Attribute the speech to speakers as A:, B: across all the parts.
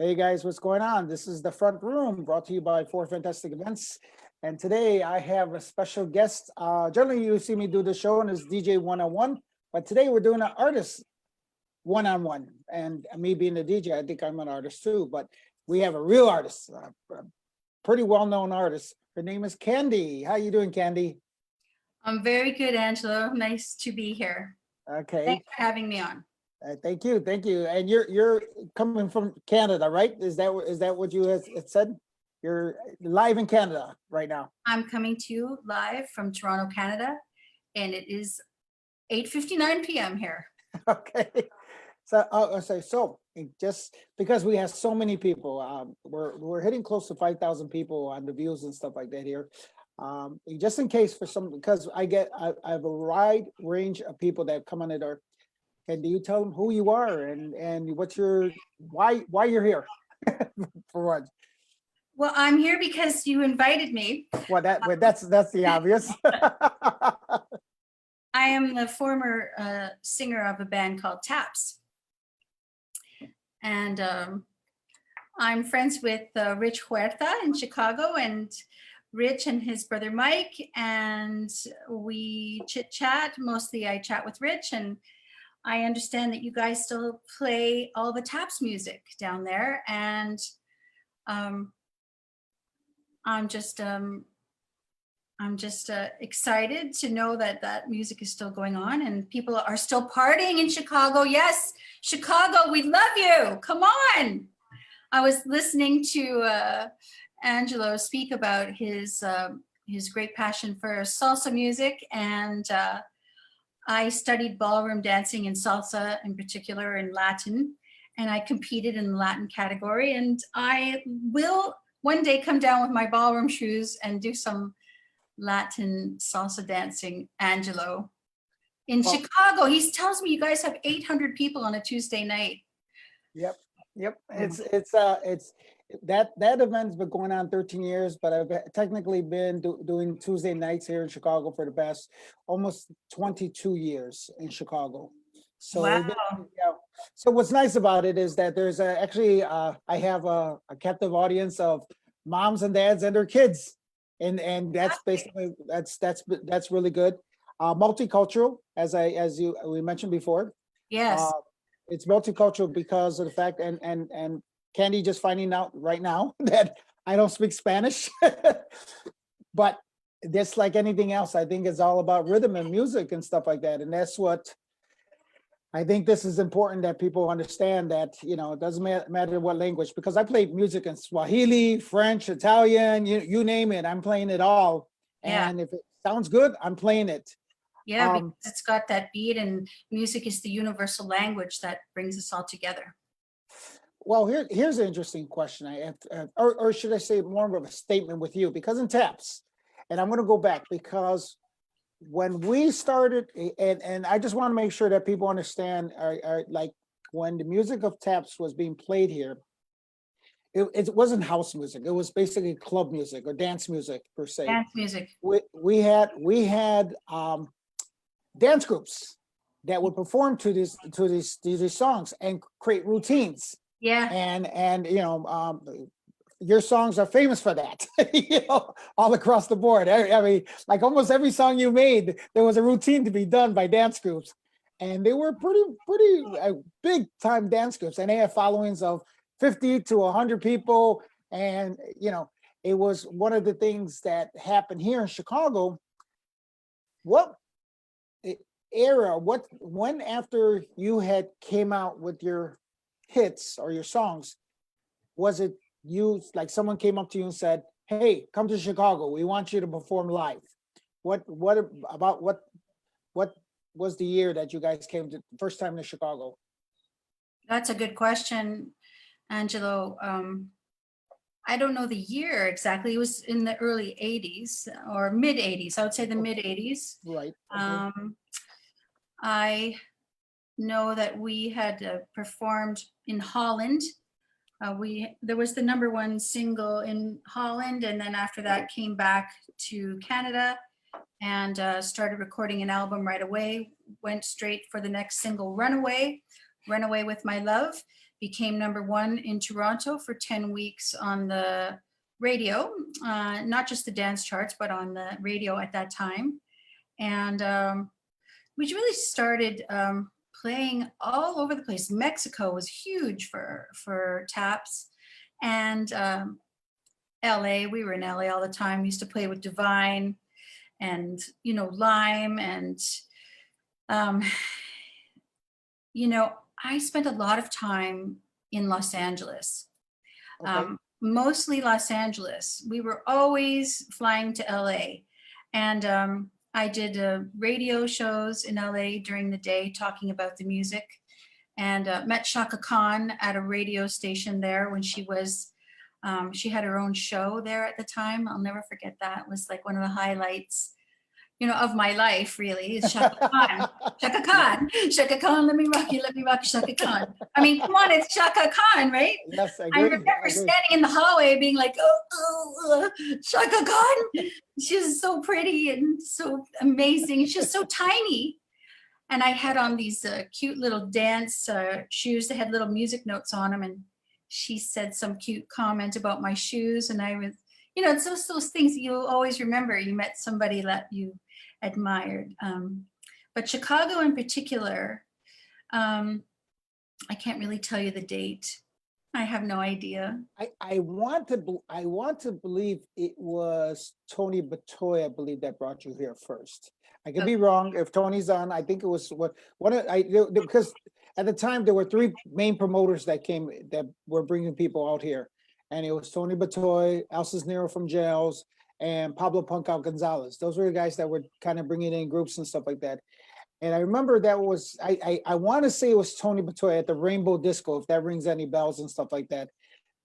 A: Hey guys, what's going on? This is the front room brought to you by Four Fantastic Events. And today I have a special guest. Generally, you see me do the show and it's DJ one-on-one, but today we're doing an artist one-on-one. And me being a DJ, I think I'm an artist too, but we have a real artist, a pretty well-known artist. Her name is Candy. How you doing, Candy?
B: I'm very good, Angelo. Nice to be here.
A: Okay.
B: Thanks for having me on.
A: Thank you, thank you. And you're coming from Canada, right? Is that what you had said? You're live in Canada right now.
B: I'm coming to you live from Toronto, Canada, and it is 8:59 p.m. here.
A: Okay. So just because we have so many people, we're hitting close to 5,000 people on the views and stuff like that here. Just in case for some, because I have a wide range of people that come on it. And do you tell them who you are and what's your why you're here? For what?
B: Well, I'm here because you invited me.
A: Well, that's the obvious.
B: I am the former singer of a band called Taps, and I'm friends with Rich Huerta in Chicago, and Rich and his brother Mike, and we chit chat. Mostly, I chat with Rich, and I understand that you guys still play all the Taps music down there, and I'm just excited to know that that music is still going on and people are still partying in Chicago. Yes, Chicago, we love you. Come on. I was listening to Angelo speak about his great passion for salsa music, and I studied ballroom dancing and salsa in particular in Latin, and I competed in the Latin category, and I will one day come down with my ballroom shoes and do some Latin salsa dancing, Angelo. In Chicago, he tells me you guys have 800 people on a Tuesday night.
A: Yep. It's that event's been going on 13 years, but I've technically been doing Tuesday nights here in Chicago for the past almost 22 years in Chicago. So,
B: wow.
A: So what's nice about it is that there's actually I have a captive audience of moms and dads and their kids, and that's basically that's really good. Multicultural, as we mentioned before.
B: Yes.
A: It's multicultural because of the fact, and Candy just finding out right now that I don't speak Spanish, but just like anything else, I think it's all about rhythm and music and stuff like that. And that's what I think this is important, that people understand that, it doesn't matter what language, because I play music in Swahili, French, Italian, you name it, I'm playing it all.
B: Yeah.
A: And if it sounds good, I'm playing it.
B: Yeah, because it's got that beat, and music is the universal language that brings us all together.
A: Well, here's an interesting question I have, or should I say more of a statement with you, because in Taps, and I'm going to go back because when we started, and I just want to make sure that people understand, like when the music of Taps was being played here, it wasn't house music. It was basically club music or dance music per se.
B: Dance music.
A: We had dance groups that would perform to these songs and create routines.
B: Yeah.
A: And your songs are famous for that. All across the board. I mean, like almost every song you made, there was a routine to be done by dance groups, and they were pretty big time dance groups, and they had followings of 50 to 100 people, and it was one of the things that happened here in Chicago. What era, when after you had came out with your hits or your songs, was it you, like someone came up to you and said, hey, come to Chicago, we want you to perform live? What was the year that you guys came to the first time to Chicago?
B: That's a good question, Angelo. I don't know the year exactly. It was in the early 80s or mid 80s. I would say the mid 80s.
A: Right.
B: I know that we had performed in Holland. There was the #1 single in Holland, and then after that came back to Canada and started recording an album right away. Went straight for the next single, Runaway with My Love. became #1 in Toronto for 10 weeks on the radio, not just the dance charts, but on the radio at that time. And we really started playing all over the place. Mexico was huge for taps, and LA, we were in LA all the time. We used to play with Divine and, Lime. And, I spent a lot of time in Los Angeles.
A: Okay.
B: Mostly Los Angeles. We were always flying to LA. And I did radio shows in LA during the day talking about the music, and met Shaka Khan at a radio station there when she had her own show there at the time. I'll never forget that. It was like one of the highlights, of my life, really, is Shaka Khan. Shaka Khan, Shaka Khan, let me rock you, Shaka Khan. I mean, come on, it's Shaka Khan, right?
A: Yes, I
B: I
A: agree.
B: remember standing in the hallway being like, Shaka Khan. She's so pretty and so amazing. She's so tiny. And I had on these cute little dance shoes that had little music notes on them. And she said some cute comment about my shoes. And I was, it's those things that you'll always remember. You met somebody that you admired. But Chicago in particular, I can't really tell you the date. I have no idea.
A: I want to believe it was Tony Batoy, I believe, that brought you here first. I could be wrong. If Tony's on, I think it was because at the time there were 3 main promoters that were bringing people out here, and it was Tony Batoy, Al Cisnero from Jails, and Pablo Puncal Gonzalez. Those were the guys that were kind of bringing in groups and stuff like that. And I remember that was, I want to say it was Tony Batoy at the Rainbow Disco, if that rings any bells and stuff like that.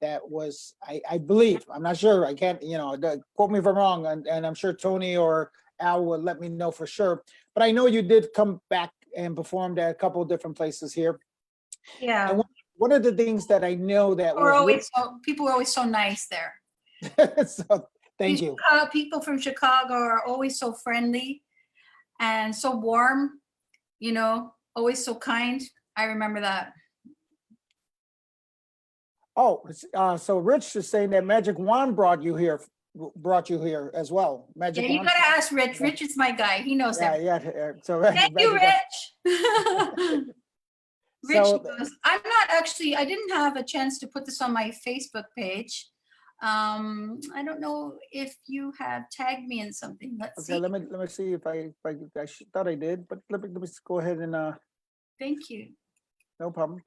A: That was, I believe, I'm not sure, I can't, quote me if I'm wrong, and I'm sure Tony or Al would let me know for sure. But I know you did come back and performed at a couple of different places here.
B: Yeah.
A: And one of the things that I know that
B: people were always so nice there.
A: So, thank you.
B: People from Chicago are always so friendly and so warm, always so kind. I remember that.
A: Oh, so Rich is saying that Magic Wand brought you here as well. Magic
B: You
A: Wand.
B: gotta ask Rich. Rich is my guy. He knows that.
A: Yeah. So
B: Thank you, Rich. Rich
A: So-
B: knows. I didn't have a chance to put this on my Facebook page. I don't know if you have tagged me in something. Let's
A: Okay,
B: see.
A: let me see if I thought I did, but let me go ahead and
B: Thank you.
A: no problem.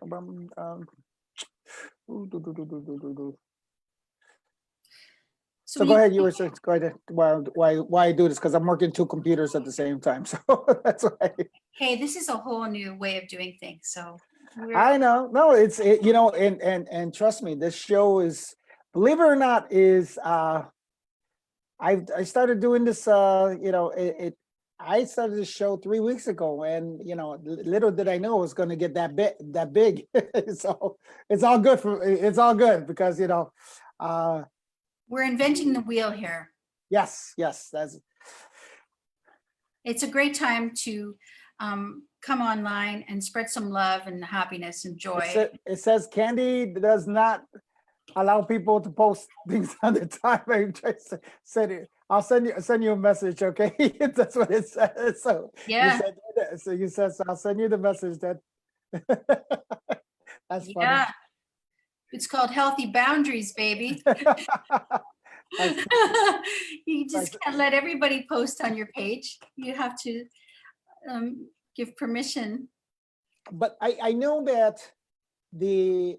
A: So go ahead. You were saying, go ahead. Why I do this? Because I'm working 2 computers at the same time, so that's why.
B: Hey, this is a whole new way of doing things. So
A: I know. No, and trust me, this show is, believe it or not, is I started doing this. I started this show 3 weeks ago, and little did I know it was going to get that big. So it's all good because
B: we're inventing the wheel here.
A: yes,
B: It's a great time to come online and spread some love and happiness and joy.
A: it says Candy does not allow people to post things on the time. I said it. I'll send you a message, okay? That's what it says. So
B: Yeah.
A: you said so. I'll send you the message. That that's funny.
B: Yeah. It's called healthy boundaries, baby. You just can't let everybody post on your page. You have to give permission.
A: But I know that the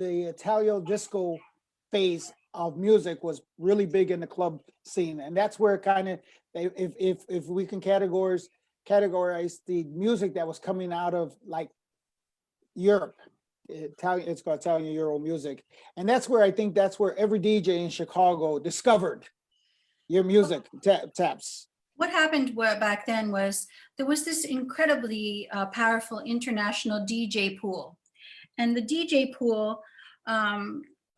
A: Italo disco phase of music was really big in the club scene, and that's where kind of, if we can categorize the music that was coming out of like Europe. It's called Italian Euro music, and that's where I think that's where every DJ in Chicago discovered your music, taps.
B: What happened back then was there was this incredibly powerful international DJ pool, and the DJ pool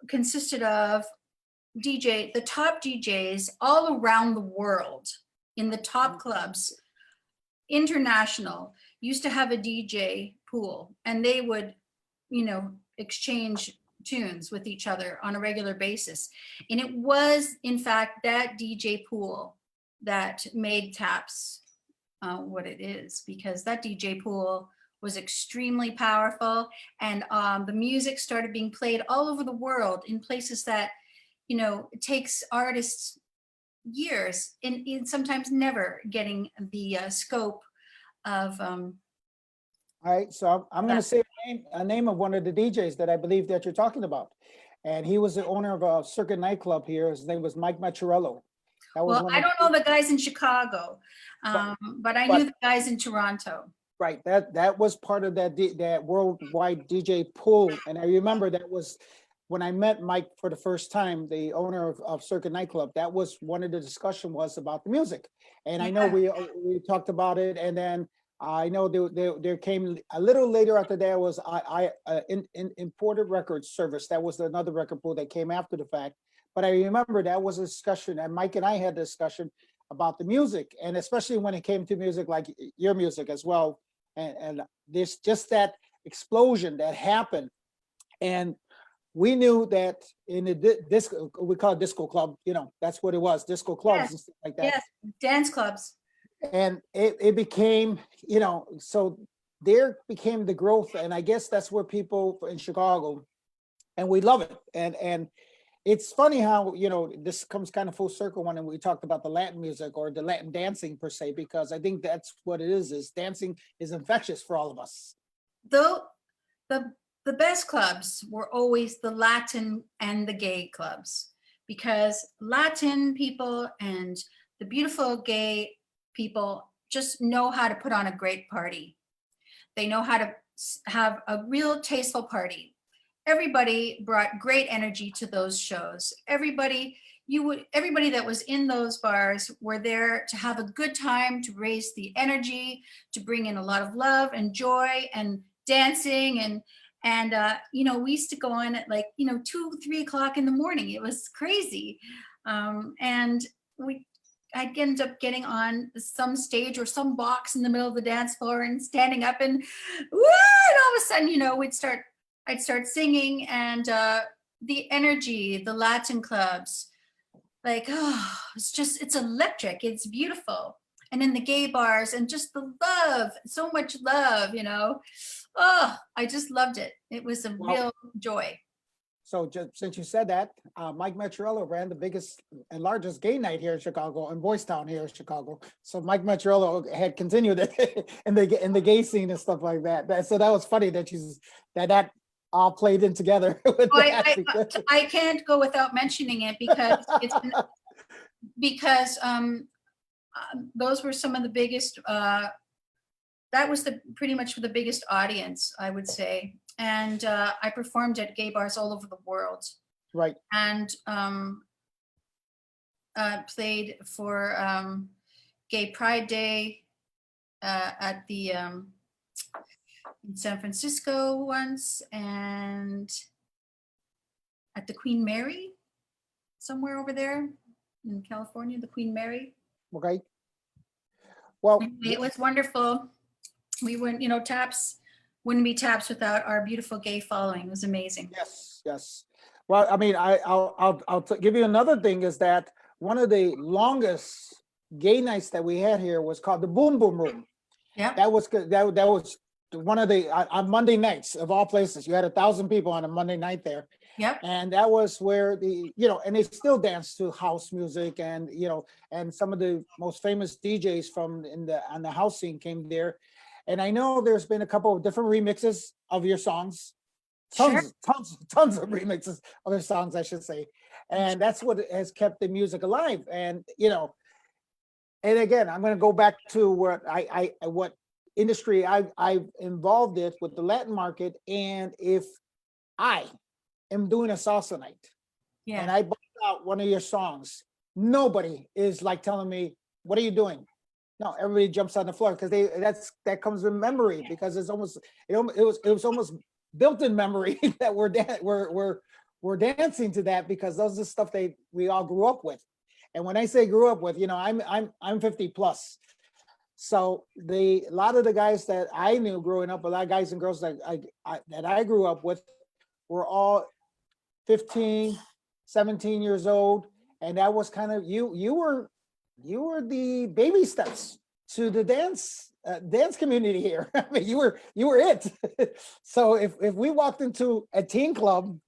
B: consisted of the top DJs all around the world in the top clubs. International used to have a DJ pool, and they would exchange tunes with each other on a regular basis. And it was, in fact, that DJ pool that made Taps what it is, because that DJ pool was extremely powerful, and the music started being played all over the world in places that, it takes artists years and sometimes never getting the scope of
A: All right, so I'm going to say a name of one of the DJs that I believe that you're talking about. And he was the owner of a Circuit nightclub here. His name was Mike Machiarello. That was
B: well,
A: one
B: I
A: of
B: don't know the guys in Chicago, but I knew the guys in Toronto.
A: Right, that was part of that worldwide DJ pool. And I remember that was when I met Mike for the first time, the owner of Circuit Nightclub. That was one of the discussion was about the music. And I know we talked about it, and then I know there came a little later after that was Imported Records Service. That was another record pool that came after the fact. But I remember that was a discussion, and Mike and I had a discussion about the music, and especially when it came to music like your music as well. And there's just that explosion that happened. And we knew that in the disco, we call it disco club, that's what it was, disco clubs and stuff like that.
B: Yes, dance clubs.
A: And it became, so there became the growth. And I guess that's where people in Chicago, and we love it. And it's funny how, this comes kind of full circle when we talked about the Latin music or the Latin dancing per se, because I think that's what it is dancing is infectious for all of us.
B: Though the best clubs were always the Latin and the gay clubs, because Latin people and the beautiful gay people just know how to put on a great party. They know how to have a real tasteful party. Everybody brought great energy to those shows. Everybody that was in those bars were there to have a good time, to raise the energy, to bring in a lot of love and joy and dancing. And we used to go on at 2-3 o'clock in the morning. It was crazy. And I'd end up getting on some stage or some box in the middle of the dance floor and standing up and woo, and all of a sudden, I'd start singing, and the energy, the Latin clubs, it's electric, it's beautiful. And in the gay bars, and just the love, so much love, I just loved it. It was a real joy.
A: So just since you said that, Mike Machiarello ran the biggest and largest gay night here in Chicago, in Boys Town here in Chicago. So Mike Machiarello had continued it in the gay scene and stuff like that. So that was funny that that all played in together.
B: I can't go without mentioning it because those were some of the biggest. That was pretty much for the biggest audience, I would say. And I performed at gay bars all over the world.
A: Right.
B: And played for Gay Pride Day at the in San Francisco once, and at the Queen Mary, somewhere over there in California, the Queen Mary.
A: Okay. Well,
B: it was wonderful. We wouldn't, Taps wouldn't be Taps without our beautiful gay following. It was amazing.
A: Yes. Well, I mean, I'll give you another thing is that one of the longest gay nights that we had here was called the Boom Boom Room.
B: Yeah.
A: That was good. That was one of the on Monday nights of all places. You had 1,000 people on a Monday night there.
B: Yep.
A: And that was where and they still dance to house music, and and some of the most famous DJs from on the house scene came there. And I know there's been a couple of different remixes of your songs. Tons of remixes of your songs, I should say. And that's what has kept the music alive. And and again, I'm going to go back to what what industry I've involved it with the Latin market. And if I am doing a salsa night, and I bust out one of your songs, nobody is like telling me, "What are you doing?" No, everybody jumps on the floor because that comes with memory, because it was almost built-in memory that we're dancing to that, because those are stuff we all grew up with. And when I say grew up with, I'm 50 plus. So a lot of the guys that I knew growing up, a lot of guys and girls that I grew up with were all 15, 17 years old. And that was kind of, you were the baby steps to the dance community here. I mean, you were it. So if we walked into a teen club,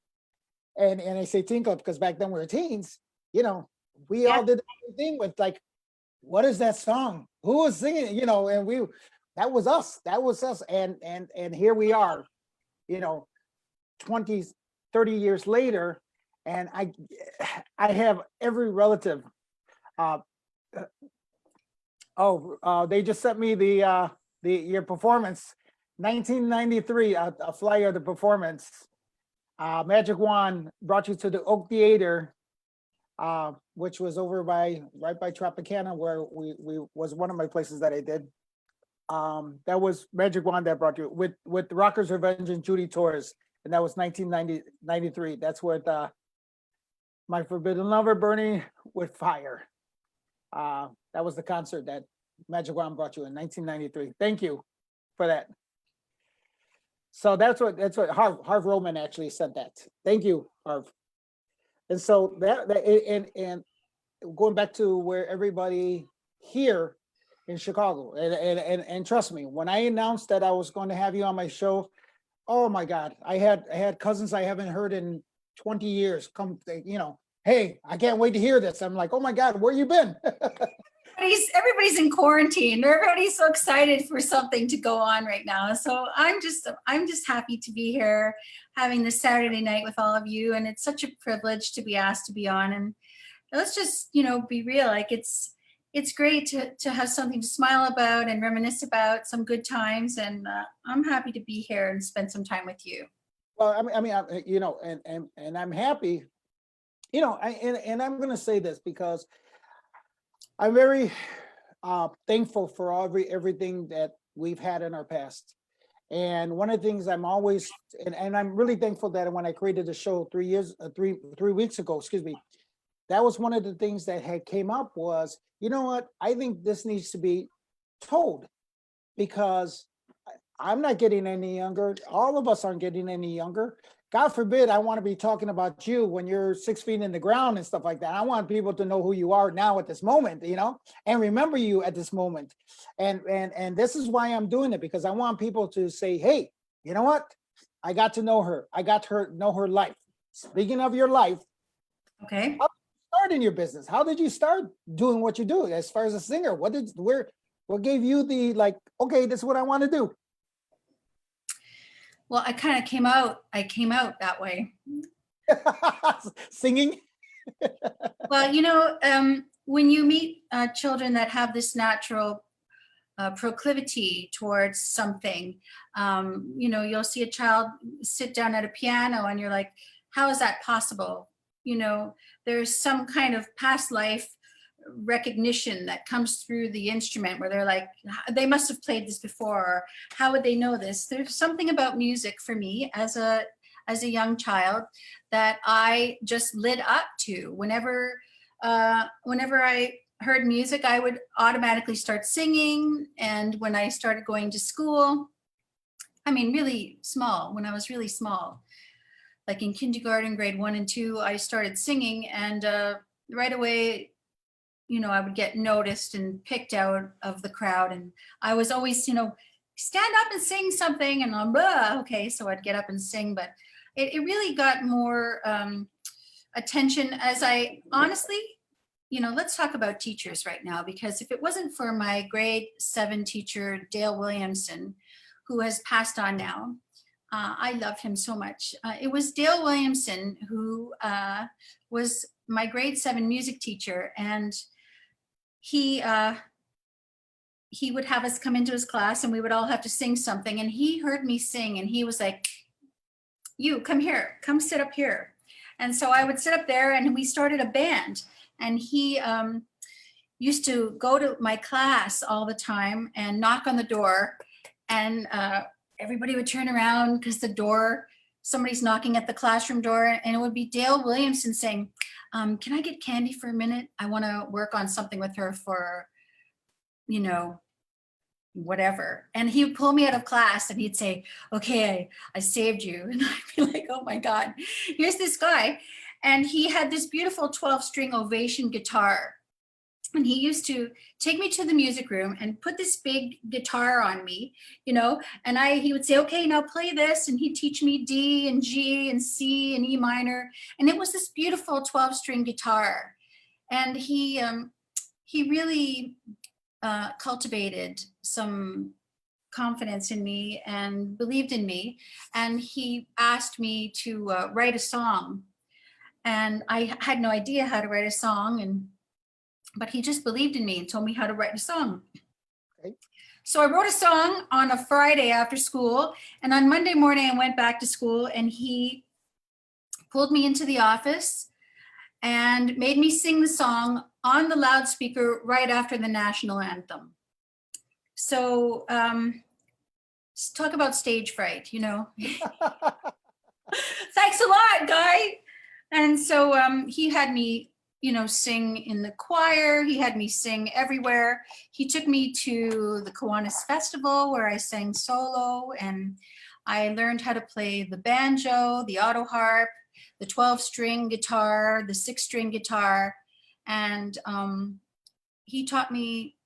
A: and I say teen club because back then we were teens, you know, we
B: Yeah.
A: all did the same thing with like, what is that song? Who was singing it? You know, and that was us. That was us. And here we are, you know, 20, 30 years later. And I have every relative. Uh, they just sent me your performance, 1993, a flyer of the performance. Magic Wand brought you to the Oak Theater, which was over right by Tropicana, where we was one of my places that I did. That was Magic Wand that brought you with Rockers Revenge and Judy Torres, and that was 1993. That's what My Forbidden Lover burning with fire. That was the concert that Magic Wand brought you in 1993. Thank you for that. So that's what Harv Roman actually sent that. Thank you, Harv. And so and going back to where everybody here in Chicago, and trust me, when I announced that I was going to have you on my show, oh my God, I had cousins I haven't heard in 20 years come, you know, hey, I can't wait to hear this. I'm like, oh my God, where you been?
B: Everybody's in quarantine. Everybody's so excited for something to go on right now. So I'm just happy to be here having this Saturday night with all of you. And it's such a privilege to be asked to be on. And let's just, you know, be real. Like it's great to have something to smile about and reminisce about some good times. And I'm happy to be here and spend some time with you.
A: Well, you know, and I'm happy, you know, and I'm going to say this because I'm very thankful for everything that we've had in our past. And one of the things I'm always, and I'm really thankful that when I created the show 3 weeks ago, excuse me, that was one of the things that had came up was, you know what, I think this needs to be told because I'm not getting any younger. All of us aren't getting any younger. God forbid I want to be talking about you when you're 6 feet in the ground and stuff like that. I want people to know who you are now at this moment, you know, and remember you at this moment. And this is why I'm doing it, because I want people to say, hey, you know what? I got to know her. I got to know her life. Speaking of your life,
B: Okay.
A: how did you start in your business? How did you start doing what you do as far as a singer? What gave you the like, okay, this is what I want to do?
B: Well, I kind of came out that way.
A: Singing.
B: Well, you know, when you meet children that have this natural proclivity towards something, you know, you'll see a child sit down at a piano and you're like, how is that possible? You know, there's some kind of past life recognition that comes through the instrument where they're like, they must have played this before, or how would they know this? There's something about music for me as a young child that I just lit up to. Whenever I heard music, I would automatically start singing. And when I started going to school, I mean, really small, when I was really small, like in kindergarten, grade 1 and 2, I started singing, and right away, you know, I would get noticed and picked out of the crowd. And I was always, you know, stand up and sing something. And I'm, okay, so I'd get up and sing. But it really got more attention as I honestly, you know, let's talk about teachers right now, because if it wasn't for my grade 7 teacher, Dale Williamson, who has passed on now, I love him so much. It was Dale Williamson who was my grade 7 music teacher, and he would have us come into his class and we would all have to sing something, and he heard me sing and he was like, you come here, come sit up here. And so I would sit up there and we started a band, and he used to go to my class all the time and knock on the door, and everybody would turn around because somebody's knocking at the classroom door, and it would be Dale Williamson saying, can I get Candy for a minute? I want to work on something with her for, you know, whatever. And he would pull me out of class and he'd say, okay, I saved you. And I'd be like, oh my God, here's this guy. And he had this beautiful 12-string Ovation guitar. And he used to take me to the music room and put this big guitar on me, and he would say, okay, now play this. And he'd teach me D and G and C and E minor. And it was this beautiful 12-string guitar. And he really cultivated some confidence in me and believed in me. And he asked me to write a song. And I had no idea how to write a song, but he just believed in me and told me how to write a song.
A: Okay.
B: So I wrote a song on a Friday after school, and on Monday morning I went back to school, and he pulled me into the office and made me sing the song on the loudspeaker right after the national anthem. So talk about stage fright, Thanks a lot, guy. And so he had me, sing in the choir. He had me sing everywhere. He took me to the Kiwanis Festival where I sang solo, and I learned how to play the banjo, the auto harp, the 12-string guitar, the 6-string guitar. And he taught me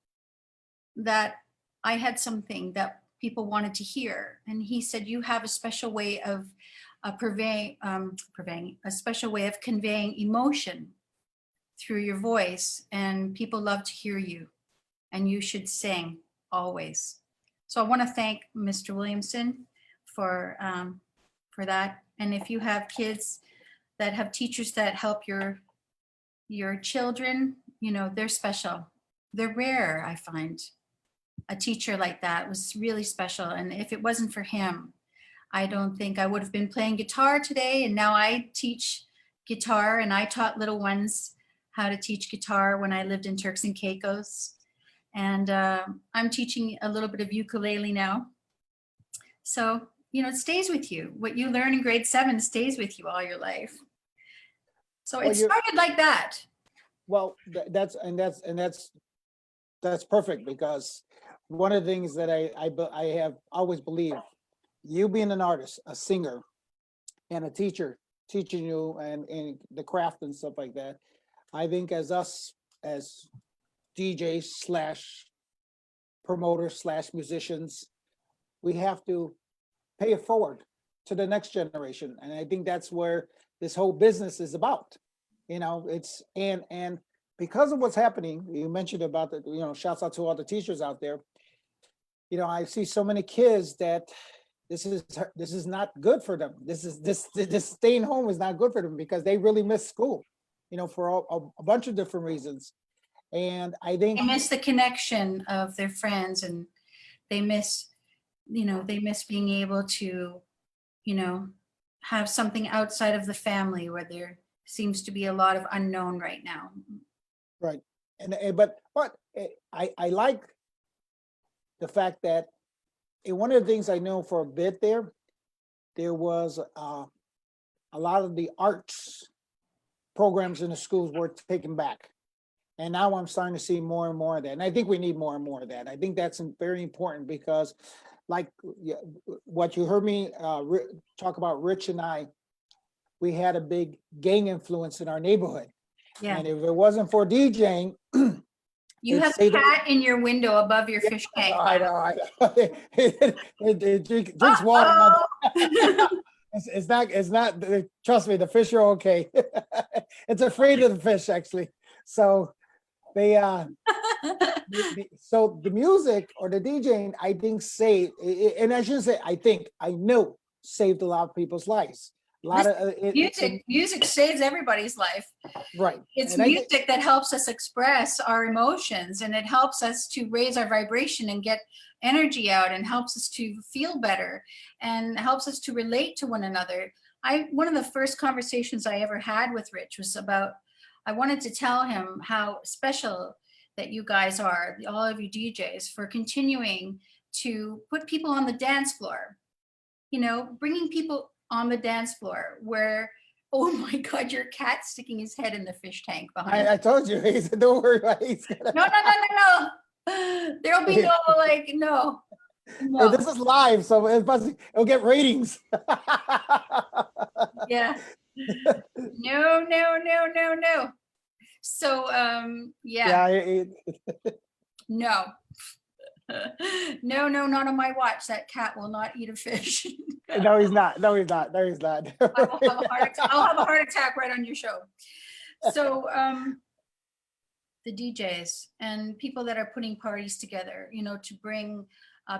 B: that I had something that people wanted to hear. And he said, you have a special way of conveying emotion through your voice, and people love to hear you, and you should sing always. So I want to thank Mr. Williamson for that. And if you have kids that have teachers that help your children, they're special. They're rare, I find. A teacher like that was really special. And if it wasn't for him, I don't think I would have been playing guitar today. And now I teach guitar, and I taught little ones how to teach guitar when I lived in Turks and Caicos. And I'm teaching a little bit of ukulele now. So, it stays with you. What you learn in grade 7 stays with you all your life. So it started like that.
A: Well, that's perfect, because one of the things that I have always believed, you being an artist, a singer, and a teacher teaching you and the craft and stuff like that, I think as us as DJs slash promoters slash musicians, we have to pay it forward to the next generation. And I think that's where this whole business is about. It's and because of what's happening, you mentioned about shouts out to all the teachers out there. I see so many kids that this is not good for them. This staying home is not good for them, because they really miss school, for a bunch of different reasons. And I think
B: they miss the connection of their friends, and they miss being able to, have something outside of the family, where there seems to be a lot of unknown right now.
A: Right. But I like the fact that one of the things I know for a bit there was a lot of the arts programs in the schools were taken back. And now I'm starting to see more and more of that. And I think we need more and more of that. I think that's very important, because like what you heard me talk about, Rich and I, we had a big gang influence in our neighborhood.
B: Yeah.
A: And if it wasn't for DJing,
B: you have a cat in your window above your fish tank.
A: I know. It drinks water. It's not, trust me, the fish are okay. It's afraid of the fish, actually. So so the music or the DJing, I think and I shouldn't say I know saved a lot of people's lives. A lot of
B: music saves everybody's life.
A: Right.
B: It's music that helps us express our emotions, and it helps us to raise our vibration and get energy out, and helps us to feel better, and helps us to relate to one another. One of the first conversations I ever had with Rich was about, I wanted to tell him how special that you guys are, all of you DJs, for continuing to put people on the dance floor, bringing people on the dance floor where, oh my God, your cat's sticking his head in the fish tank behind.
A: I told you, he said, don't worry about it.
B: No. There'll be no like, no,
A: Hey,
B: no.
A: this is live, so it'll get ratings.
B: Yeah. No, no, no, no, no. So, yeah,
A: Yeah,
B: no. No, no, not on my watch. That cat will not eat a fish.
A: no, he's not. No, he's not. No, he's not.
B: I will have a heart attack. I'll have a heart attack right on your show. So, the DJs and people that are putting parties together, to bring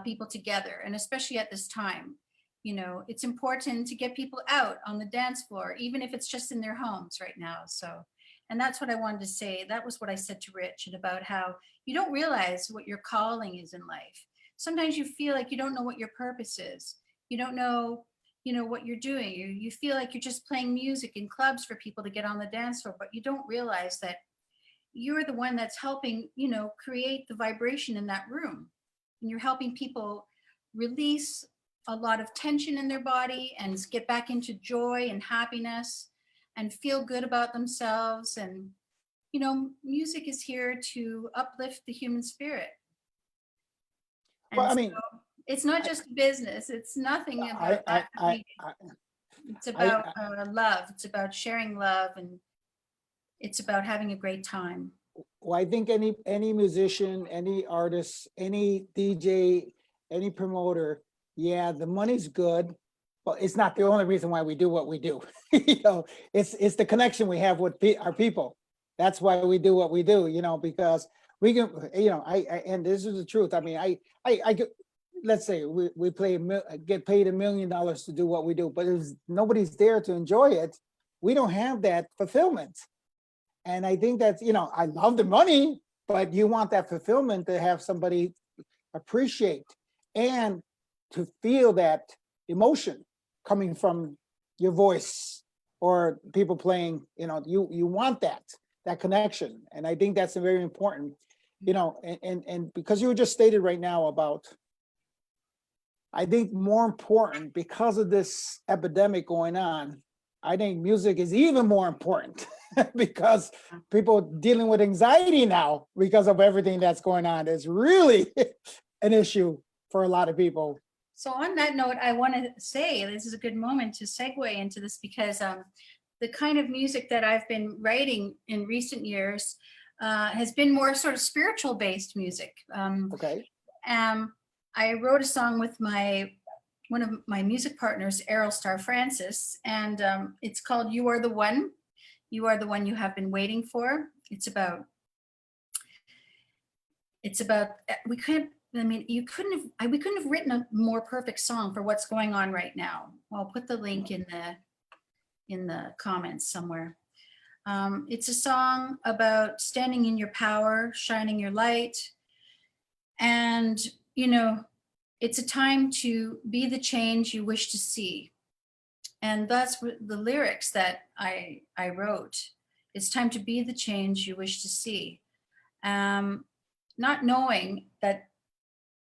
B: people together, and especially at this time, it's important to get people out on the dance floor, even if it's just in their homes right now. So, and that's what I wanted to say. That was what I said to Rich, and about how you don't realize what your calling is in life. Sometimes you feel like you don't know what your purpose is. You don't know, what you're doing. You feel like you're just playing music in clubs for people to get on the dance floor, but you don't realize that you're the one that's helping, create the vibration in that room. And you're helping people release a lot of tension in their body and get back into joy and happiness and feel good about themselves. And, music is here to uplift the human spirit. And
A: Well, I mean,
B: it's not just a business. It's nothing about that. It's about love. It's about sharing love, and it's about having a great time.
A: well, I think any musician, any artist, any DJ, any promoter, yeah, the money's good, but it's not the only reason why we do what we do. It's the connection we have with our people. That's why we do what we do. Because we can, and this is the truth. I mean, I let's say we get paid $1 million to do what we do, but if nobody's there to enjoy it, we don't have that fulfillment. And I think that's, I love the money, but you want that fulfillment to have somebody appreciate and to feel that emotion coming from your voice or people playing, you want that connection. And I think that's very important, and because you were just stated right now about, I think more important because of this epidemic going on, I think music is even more important because people dealing with anxiety now because of everything that's going on is really an issue for a lot of people.
B: So on that note, I want to say this is a good moment to segue into this, because the kind of music that I've been writing in recent years has been more sort of spiritual based music.
A: Okay.
B: I wrote a song with one of my music partners, Errol Star Francis, and it's called "You Are the One." You are the one you have been waiting for. It's about we couldn't have written a more perfect song for what's going on right now. I'll put the link in the comments somewhere. It's a song about standing in your power, shining your light, and it's a time to be the change you wish to see. And that's the lyrics that I wrote. It's time to be the change you wish to see. Not knowing that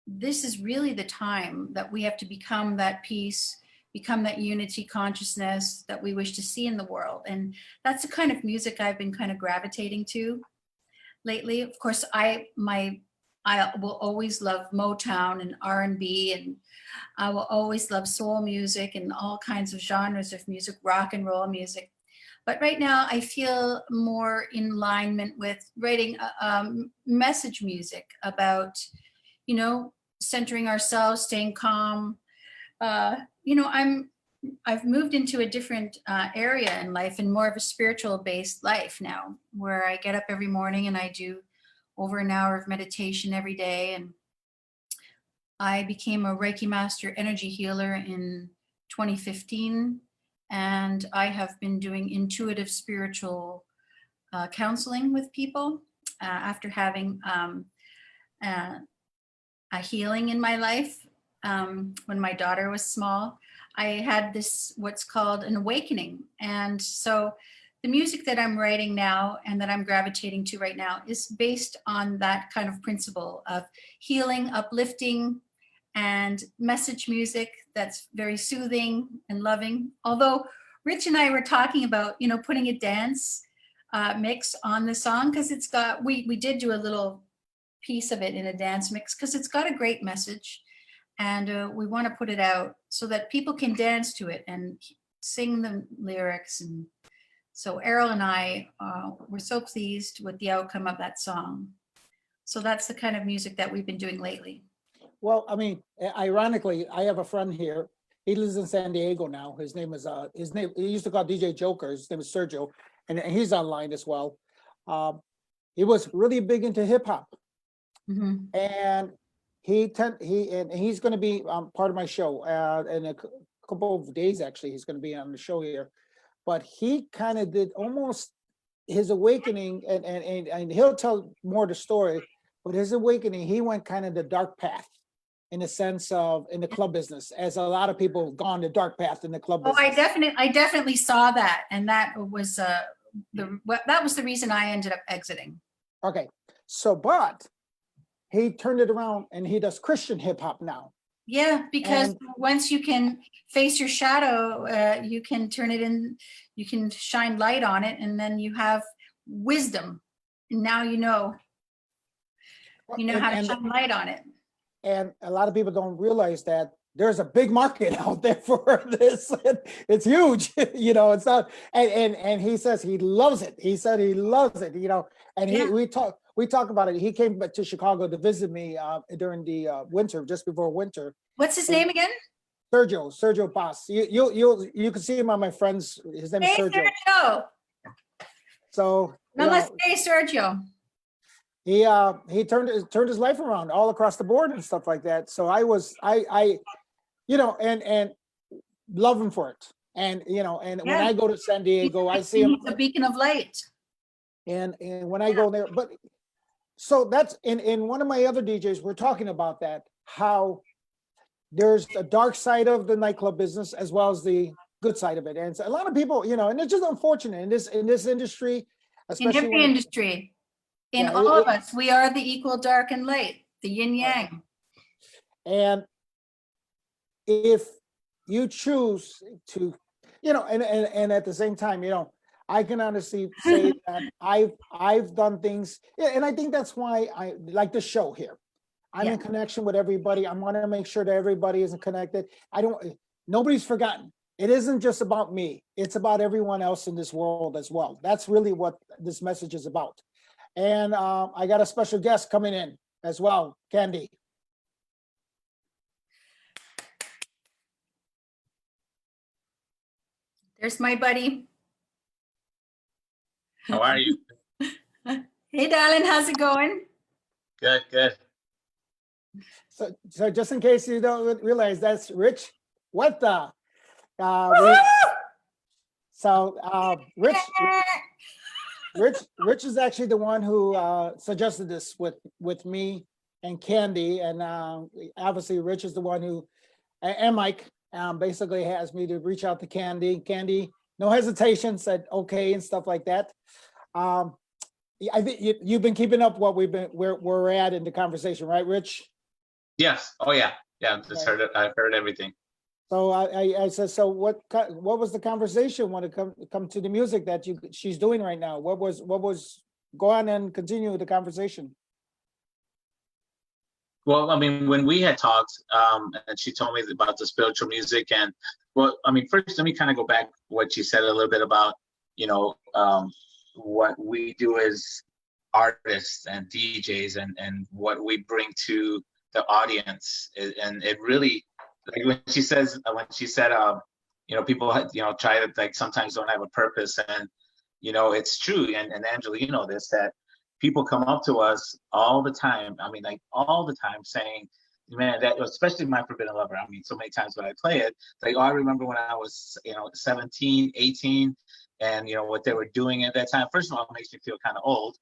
B: this is really the time that we have to become that peace, become that unity consciousness that we wish to see in the world. And that's the kind of music I've been kind of gravitating to lately. Of course, I will always love Motown and R&B, and I will always love soul music and all kinds of genres of music, rock and roll music. But right now I feel more in alignment with writing message music about, centering ourselves, staying calm. I've moved into a different area in life, and more of a spiritual based life now, where I get up every morning and I do over an hour of meditation every day. And I became a Reiki Master Energy Healer in 2015. And I have been doing intuitive spiritual counseling with people after having a healing in my life. When my daughter was small, I had this, what's called an awakening. And so the music that I'm writing now and that I'm gravitating to right now is based on that kind of principle of healing, uplifting, and message music that's very soothing and loving. Although Rich and I were talking about, putting a dance mix on the song, because it's got, we did do a little piece of it in a dance mix because it's got a great message. And we want to put it out so that people can dance to it and sing the lyrics. And so Errol and I were so pleased with the outcome of that song. So that's the kind of music that we've been doing lately.
A: Well, I mean, ironically, I have a friend here. He lives in San Diego now. His name, he used to call DJ Joker. His name is Sergio, and he's online as well. He was really big into hip hop.
B: Mhm.
A: And he's going to be part of my show in a couple of days. Actually, he's going to be on the show here. But he kind of did almost his awakening, and he'll tell more the story. But his awakening, he went kind of the dark path, in the sense of in the club business, as a lot of people have gone the dark path in the club
B: Oh,
A: business.
B: I definitely saw that, and that was the reason I ended up exiting.
A: Okay, so but he turned it around and he does Christian hip hop now.
B: Yeah, because
A: And-
B: once you can face your shadow, you can turn it in, you can shine light on it, and then you have wisdom. And now you know how to
A: And-
B: shine light on it.
A: And a lot of people don't realize that there's a big market out there for this. It's huge, it's not, and he says he loves it. He said he loves it, and
B: Yeah.
A: we talk about it. He came back to Chicago to visit me during the winter, just before winter.
B: What's his name again?
A: Sergio Boss. You can see him on my friends. His name is
B: Hey,
A: Sergio.
B: Sergio.
A: So
B: Namaste, Sergio.
A: he turned his life around all across the board and stuff like that. So I and love him for it. And when
B: Yeah.
A: I go to San Diego, I see him,
B: He's a beacon of light.
A: and when I go there, but so that's in one of my other DJs, we're talking about that, how there's a dark side of the nightclub business as well as the good side of it. And so a lot of people, and it's just unfortunate in this industry,
B: In
A: especially
B: every
A: when
B: industry. In
A: Yeah,
B: all of us, we are the equal dark and light, the yin yang.
A: and if you choose to, and at the same time, I can honestly say that I've done things, and I think that's why I like the show here. I'm in connection with everybody. I want to make sure that everybody isn't connected. Nobody's forgotten. It isn't just about me. It's about everyone else in this world as well. That's really what this message is about. And I got a special guest coming in as well, Candy.
B: There's my buddy.
C: How are you?
B: Hey, darling, how's it going?
C: Good, good.
A: So just in case you don't realize, that's Rich. What the? Rich is actually the one who suggested this with me and Candy, and obviously Rich is the one who, and Mike, basically has me to reach out to Candy. Candy, no hesitation, said okay and stuff like that. I think you've been keeping up what where we're at in the conversation, right, Rich?
C: Yes. Oh yeah. Yeah. Just heard it. I've heard everything.
A: So I said, so what was the conversation when it come to the music that she's doing right now? What was go on and continue the conversation?
C: Well, I mean, when we had talked, and she told me about the spiritual music, and well, I mean, first let me kind of go back what she said a little bit about, what we do as artists and DJs, and what we bring to the audience, and it really, like when she said, people, try to, like, sometimes don't have a purpose, and it's true, and Angela, you know this, that people come up to us all the time. I mean, like all the time, saying, man, that, especially My Forbidden Lover. I mean, so many times when I play it, like, oh, I remember when I was, 17, 18, and what they were doing at that time. First of all, it makes me feel kind of old,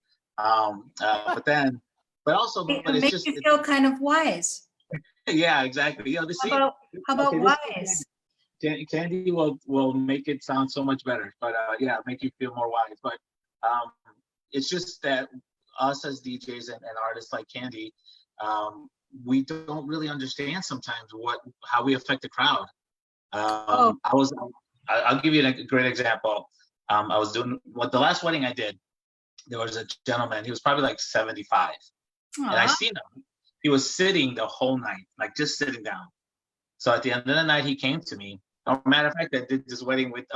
C: but also,
B: It
C: but it's
B: makes
C: just,
B: you feel kind of wise.
C: yeah, exactly.
B: How about
C: okay,
B: wise?
C: Candy will make it sound so much better, but yeah, make you feel more wise. But it's just that us as DJs and artists like Candy, we don't really understand sometimes how we affect the crowd. I'll give you a great example. I was doing the last wedding I did. There was a gentleman. He was probably like 75, And I
B: Aw.
C: seen him. He was sitting the whole night, like just sitting down. So at the end of the night, he came to me. Oh, matter of fact, I did this wedding with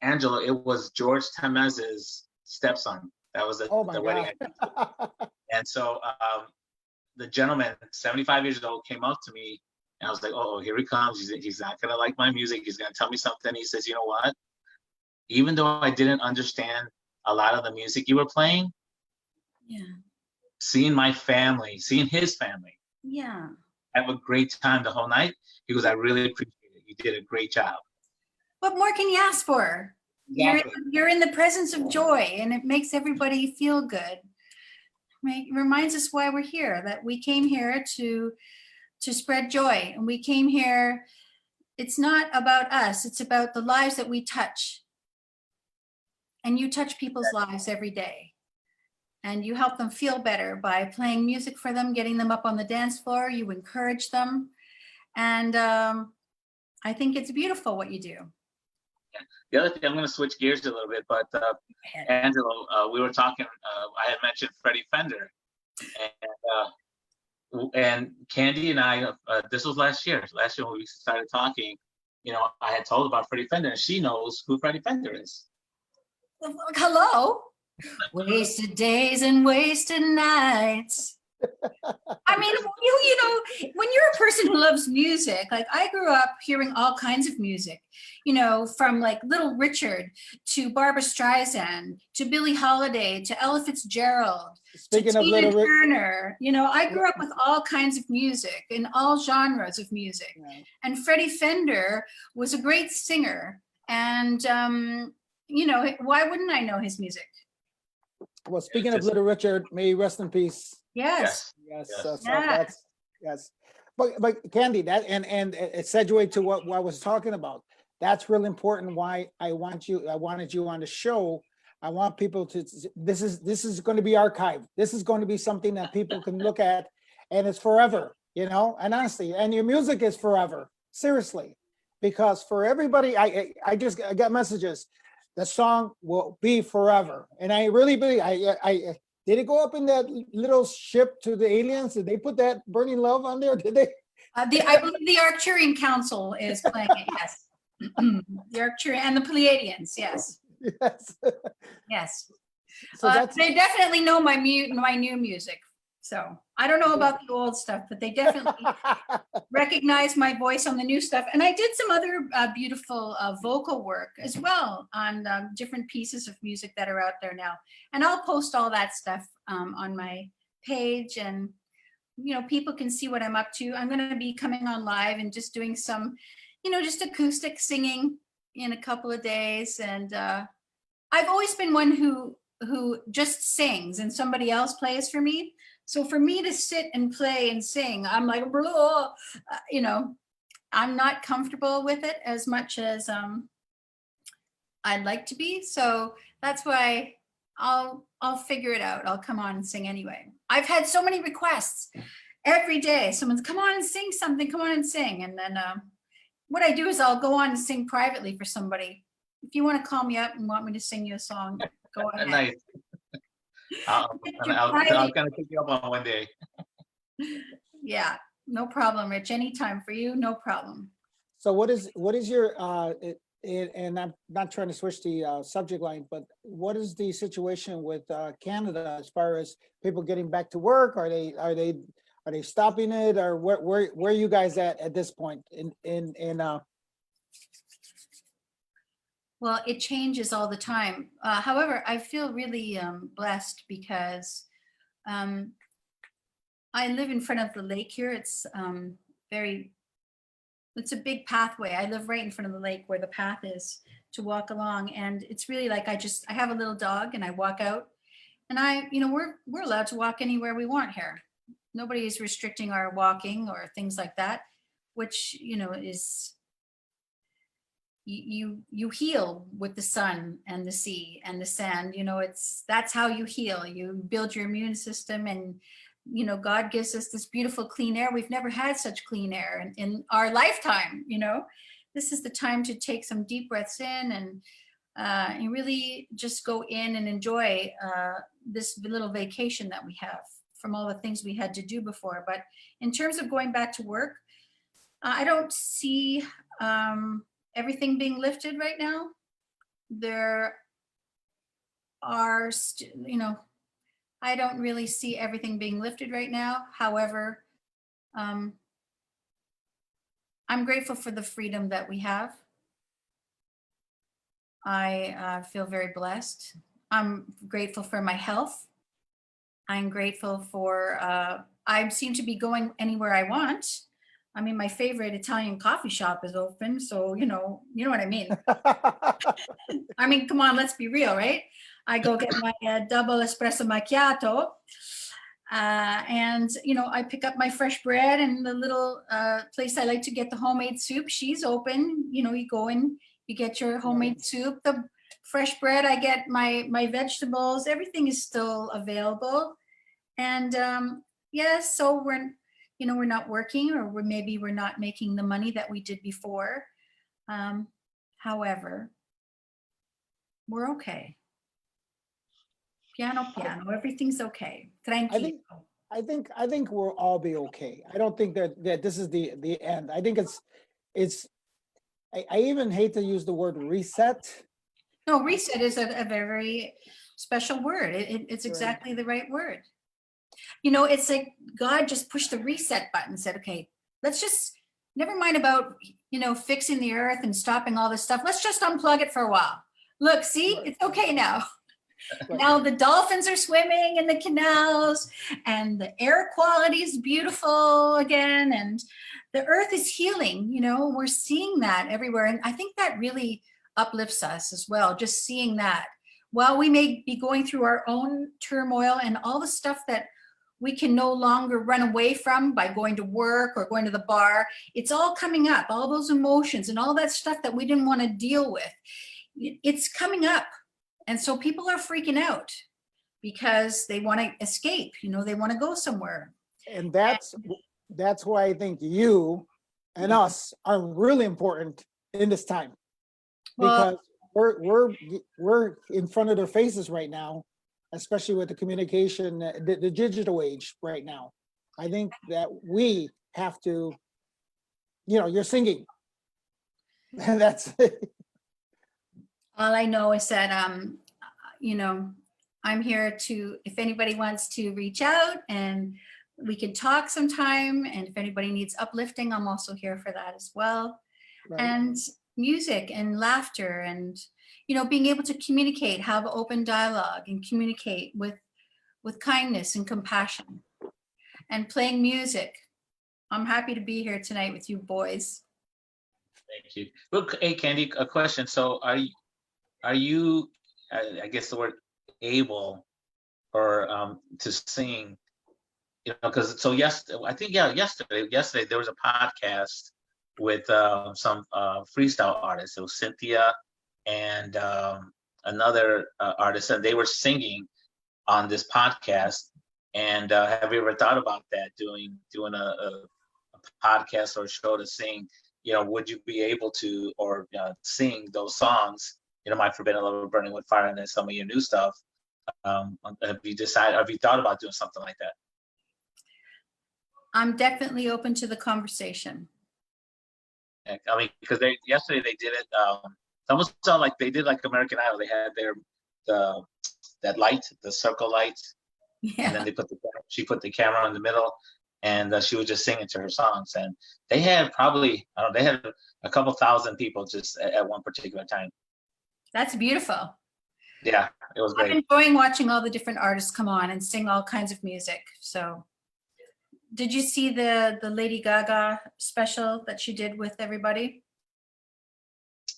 C: Angela. It was George Temez's stepson. That was
A: Oh my
C: the wedding.
A: God.
C: And so the gentleman, 75 years old, came up to me, and I was like, "Oh, here he comes. He's not gonna like my music. He's gonna tell me something." He says, "You know what? Even though I didn't understand a lot of the music you were playing,
B: Yeah.
C: seeing my family, seeing his family
B: Yeah.
C: have a great time the whole night." He goes, "I really appreciate it. You did a great job."
B: What more can you ask for?
C: Exactly.
B: You're in the presence of joy, and it makes everybody feel good. Right? It reminds us why we're here, that we came here to spread joy, and we came here. It's not about us, it's about the lives that we touch. And you touch people's lives every day. And you help them feel better by playing music for them, getting them up on the dance floor. You encourage them. And I think it's beautiful what you do.
C: The other thing, I'm going to switch gears a little bit, but Angelo, we were talking. I had mentioned Freddie Fender, and Candy and I. This was last year. Last year when we started talking, I had told about Freddie Fender, and she knows who Freddie Fender is.
B: Hello. Wasted days and wasted nights. I mean, when you're a person who loves music, like I grew up hearing all kinds of music, from like Little Richard to Barbra Streisand to Billie Holiday to Ella Fitzgerald
A: Speaking
B: to
A: of
B: Tina
A: Little Richard,
B: Turner. I grew up with all kinds of music and all genres of music.
A: yeah.
B: And Freddie Fender was a great singer. And, why wouldn't I know his music?
A: Well, speaking of Little Richard, may he rest in peace.
B: Yes.
A: Yes.
C: Yes.
A: So
B: Yeah.
A: that's yes. But Candy, that and it segued to what I was talking about. That's really important. Why I wanted you on the show. I want people to. This is going to be archived. This is going to be something that people can look at, and it's forever. And honestly, and your music is forever. Seriously, because for everybody, I got messages. The song will be forever, and I really believe. I did it go up in that little ship to the aliens? Did they put that Burning Love on there? Did they?
B: I believe the Arcturian Council is playing it. Yes, the Arcturian and the Pleiadians. Yes,
A: Yes.
B: yes.
A: So
B: They definitely know my new music. So I don't know about the old stuff, but they definitely recognize my voice on the new stuff. And I did some other beautiful vocal work as well on different pieces of music that are out there now. And I'll post all that stuff on my page, and people can see what I'm up to. I'm going to be coming on live and just doing some, just acoustic singing in a couple of days. And I've always been one who just sings and somebody else plays for me. So for me to sit and play and sing, I'm like, blah, I'm not comfortable with it as much as I'd like to be. So that's why I'll figure it out. I'll come on and sing anyway. I've had so many requests every day. Someone's come on and sing something, come on and sing. And then what I do is I'll go on and sing privately for somebody. If you want to call me up and want me to sing you a song, go ahead.
C: Nice. I'll kind of pick you up on one day.
B: Yeah, no problem, Rich. Anytime for you, no problem.
A: So what is your and I'm not trying to switch the subject line, but what is the situation with Canada as far as people getting back to work? Are they stopping it, or where are you guys at this point in
B: Well, it changes all the time. However, I feel really blessed because I live in front of the lake here. It's it's a big pathway. I live right in front of the lake where the path is to walk along. And it's really like, I have a little dog and I walk out, and we're allowed to walk anywhere we want here. Nobody is restricting our walking or things like that, which, is, you heal with the sun and the sea and the sand. That's how you heal. You build your immune system, and God gives us this beautiful clean air. We've never had such clean air in our lifetime. This is the time to take some deep breaths in and really just go in and enjoy this little vacation that we have from all the things we had to do before. But in terms of going back to work, I don't see everything being lifted right now. There are, I don't really see everything being lifted right now. However, I'm grateful for the freedom that we have. I feel very blessed. I'm grateful for my health. I'm grateful for, I seem to be going anywhere I want. I mean, my favorite Italian coffee shop is open. So, you know what I mean? I mean, come on, let's be real, right? I go get my double espresso macchiato. And, I pick up my fresh bread, and the little place I like to get the homemade soup, she's open. You go in, you get your homemade soup, the fresh bread, I get my vegetables, everything is still available. And yes, so we're not working, or maybe we're not making the money that we did before. However, we're okay. Piano, everything's okay. Tranquilo.
A: I think we'll all be okay. I don't think that this is the end. I think I even hate to use the word reset.
B: No, reset is a very special word. It's exactly the right word. It's like God just pushed the reset button and said, okay, let's just, never mind about, fixing the earth and stopping all this stuff. Let's just unplug it for a while. Look, see, it's okay now.
A: Right.
B: Now the dolphins are swimming in the canals, and the air quality is beautiful again, and the earth is healing. We're seeing that everywhere. And I think that really uplifts us as well, just seeing that. While we may be going through our own turmoil and all the stuff that we can no longer run away from by going to work or going to the bar, it's all coming up, all those emotions and all that stuff that we didn't want to deal with. It's coming up. And so people are freaking out because they want to escape, they want to go somewhere.
A: And that's why I think you and us are really important in this time, because we're in front of their faces right now, especially with the communication, the digital age right now. I think that we have to, you're singing. And that's
B: all I know is that, I'm here to, if anybody wants to reach out, and we can talk sometime. And if anybody needs uplifting, I'm also here for that as well.
A: right.
B: And music and laughter, and, being able to communicate, have open dialogue and communicate with kindness and compassion, and playing music. I'm happy to be here tonight with you boys.
C: Thank you. Look, hey, Candy, a question. So are you, I guess the word, able or to sing, because yesterday there was a podcast with some freestyle artists. It was Cynthia and another artist, and they were singing on this podcast. And have you ever thought about that, doing a podcast or a show to sing? Would you be able to, or sing those songs? My Forbidden Love, Burning with Fire, and then some of your new stuff. Have you thought about doing something like that?
B: I'm definitely open to the conversation.
C: I mean, because yesterday they did it. It almost sounded like they did like American Idol. They had that light, the circle light, and then she put the camera in the middle, and she was just singing to her songs. And they had probably, they had a couple thousand people just at one particular time.
B: That's beautiful.
C: Yeah, it was great.
B: I'm enjoying watching all the different artists come on and sing all kinds of music. So, did you see the Lady Gaga special that she did with everybody?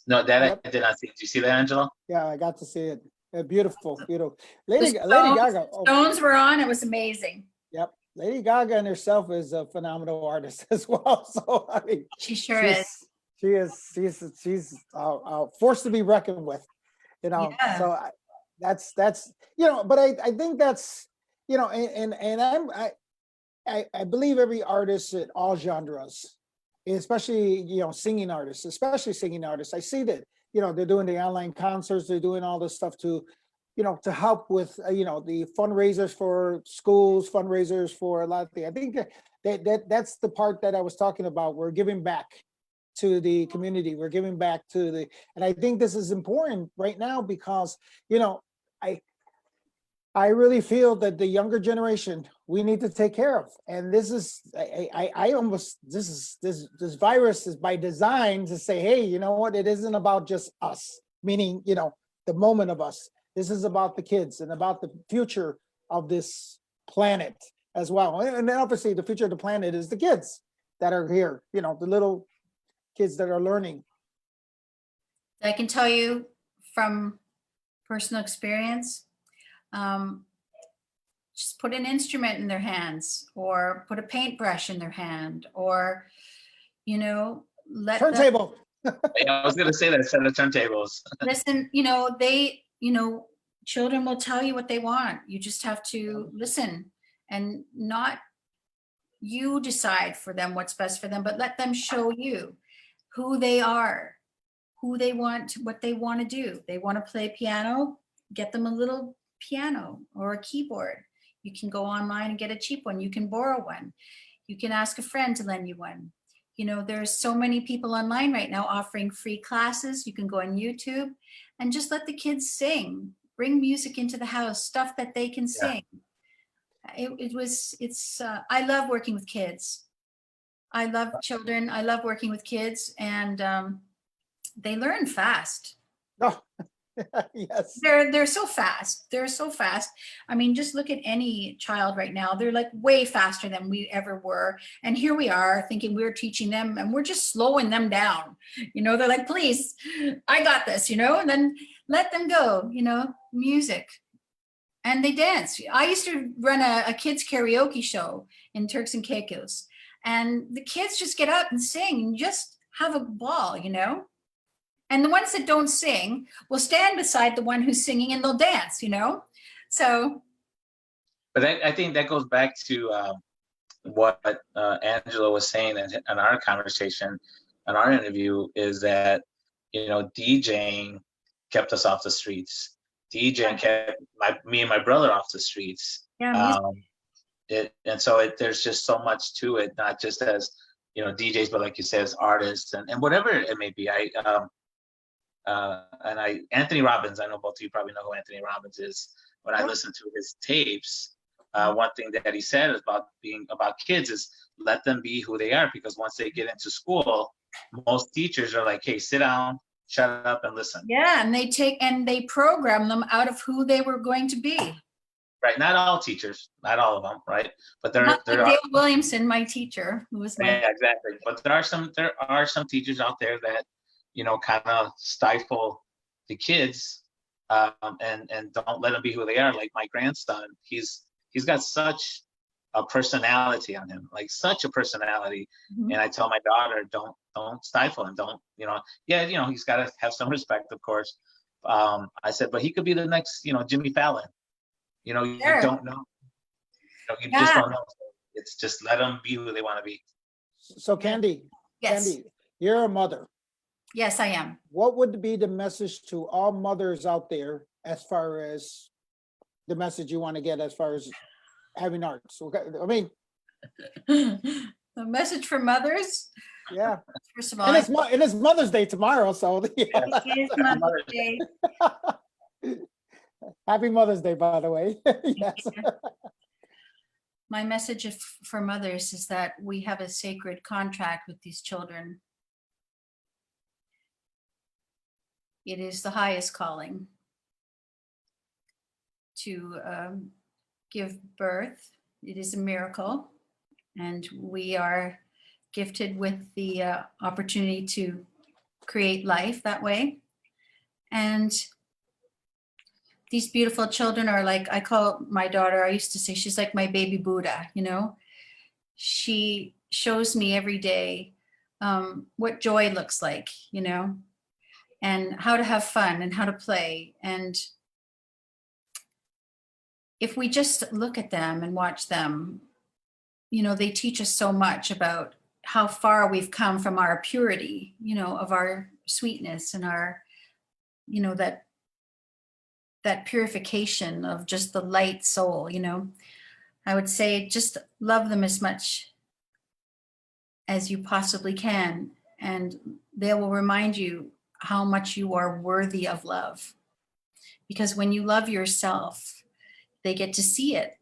C: No, that I did not see. Did you see that, Angela?
A: Yeah, I got to see it. Beautiful. Lady Gaga.
B: Stones were on. It was amazing.
A: Yep. Lady Gaga in herself is a phenomenal artist as well. So I mean,
B: she sure is.
A: She's a force to be reckoned with.
B: Yeah.
A: So that's but I think that's and I believe every artist in all genres, especially singing artists, I see that they're doing the online concerts, they're doing all this stuff to to help with, the fundraisers for schools, fundraisers for a lot of things. I think that's the part that I was talking about. We're giving back to the community. We're giving back and I think this is important right now because, I really feel that the younger generation, we need to take care of. And this is, I almost, this virus is by design to say, hey, you know what? It isn't about just us, meaning, the moment of us. This is about the kids and about the future of this planet as well. And then obviously the future of the planet is the kids that are here, the little kids that are learning.
B: I can tell you from personal experience, just put an instrument in their hands or put a paintbrush in their hand or, let them
A: Turntable.
C: Yeah, I was gonna say that, set of turntables.
B: listen, children will tell you what they want. You just have to listen and not you decide for them what's best for them, but let them show you who they are, who they want, what they want to do. They want to play piano, get them a little piano or a keyboard. You can go online and get a cheap one. You can borrow one. You can ask a friend to lend you one. There's so many people online right now offering free classes. You can go on YouTube and just let the kids sing, bring music into the house, stuff that they can sing. I love working with kids. I love children. I love working with kids, and they learn fast.
A: Oh, yes.
B: They're so fast. They're so fast. I mean, just look at any child right now. They're like way faster than we ever were. And here we are thinking we're teaching them and we're just slowing them down. They're like, please, I got this, and then let them go, music. And they dance. I used to run a kids karaoke show in Turks and Caicos. And the kids just get up and sing and just have a ball, And the ones that don't sing will stand beside the one who's singing and they'll dance, So.
C: But I think that goes back to what Angela was saying in our conversation, in our interview, is that, DJing kept us off the streets. DJing kept me and my brother off the streets.
B: Yeah.
C: There's just so much to it, not just as, DJs, but like you said, as artists and whatever it may be. Anthony Robbins, I know both of you probably know who Anthony Robbins is. When I listen to his tapes, one thing that he said about kids is let them be who they are, because once they get into school, most teachers are like, hey, sit down, shut up and listen.
B: Yeah, and they program them out of who they were going to be.
C: Right, not all teachers, not all of them, right? But there
B: Not like
C: are
B: Dale Williamson, my teacher, who was
C: yeah, exactly. But there are some teachers out there that kind of stifle the kids and don't let them be who they are. Like my grandson, he's got such a personality on him, like such a personality.
B: Mhm.
C: And I tell my daughter, don't stifle him. Don't, he's got to have some respect, of course. I said, but he could be the next, Jimmy Fallon. You
B: Sure.
C: don't know. You just don't know. It's just let them be who they want to be.
A: So Candy,
B: Yes.
A: Candy, you're a mother.
B: Yes, I am.
A: What would be the message to all mothers out there as far as the message you want to get as far as having arts? I mean,
B: A message for mothers.
A: yeah.
B: First of all,
A: And it's Mother's Day tomorrow, so
B: it is Mother's Day.
A: Happy Mother's Day, by the way. Yes.
B: My message for mothers is that we have a sacred contract with these children. It is the highest calling to give birth. It is a miracle, and we are gifted with the opportunity to create life that way. And these beautiful children are like, I call my daughter, I used to say, she's like my baby Buddha, She shows me every day what joy looks like, and how to have fun and how to play. And if we just look at them and watch them, they teach us so much about how far we've come from our purity, of our sweetness and our, that that purification of just the light soul, you know. I would say just love them as much as you possibly can, and they will remind you how much you are worthy of love. Because when you love yourself, they get to see it,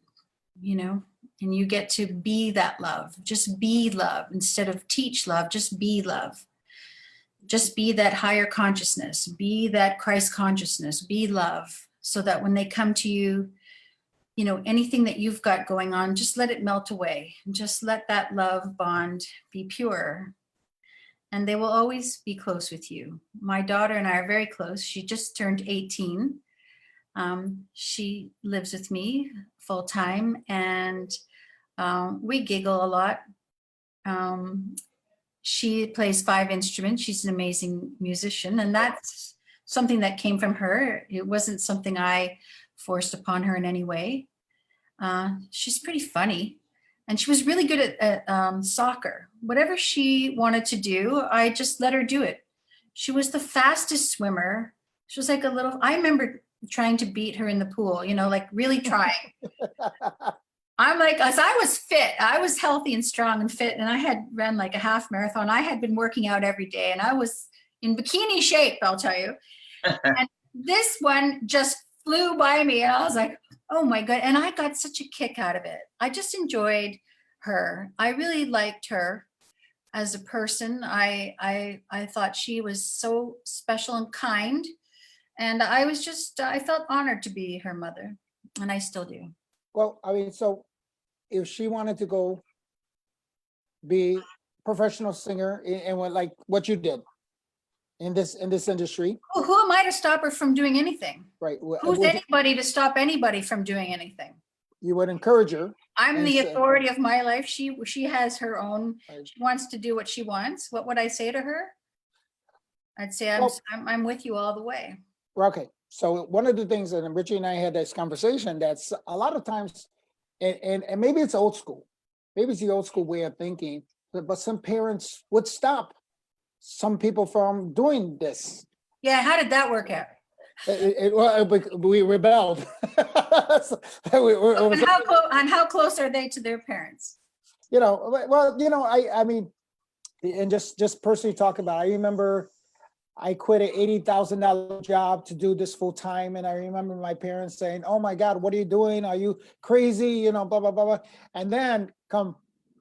B: you know, and you get to be that love. Just be love instead of teach love, just be love. Just be that higher consciousness, be that Christ consciousness, be love, so that when they come to you, you know, anything that you've got going on, just let it melt away. Just let that love bond be pure. And they will always be close with you. My daughter and I are very close. She just turned 18. She lives with me full time, and we giggle a lot. She plays 5 instruments. She's an amazing musician, and that's something that came from her. It wasn't something I forced upon her in any way. She's pretty funny, and she was really good at soccer. Whatever she wanted to do, I just let her do it. She was the fastest swimmer. She was like a little, I remember trying to beat her in the pool, you know, like really trying. I'm like, as I was fit, I was healthy and strong and fit, and I had run like a half marathon. I had been working out every day, and I was in bikini shape, I'll tell you. And this one just flew by me, and I was like, oh my God. And I got such a kick out of it. I just enjoyed her. I really liked her as a person. I thought she was so special and kind. And I was just, I felt honored to be her mother, and I still do.
A: Well, I mean, so if she wanted to go be professional singer and what, like what you did in this industry,
B: Well, who am I to stop her from doing anything?
A: right?
B: Who's anybody to stop anybody from doing anything?
A: You would encourage her.
B: I'm
A: And
B: the
A: so-
B: authority of my life. She has her own.
A: Right.
B: She wants to do what she wants. What would I say to her? I'd say
A: Well-
B: I'm with you all the way.
A: Okay, so one of the things, and Richie and I had this conversation, that's a lot of times, and maybe it's old school, maybe it's the old school way of thinking, but some parents would stop some people from doing this.
B: Yeah, how did that work out?
A: We rebelled. So,
B: And how close are they to their parents?
A: you know, well, you know, I mean, and just personally talk about, I remember I quit an $80,000 job to do this full time. And I remember my parents saying, oh my God, what are you doing? Are you crazy? You know, blah, blah, blah, blah. And then come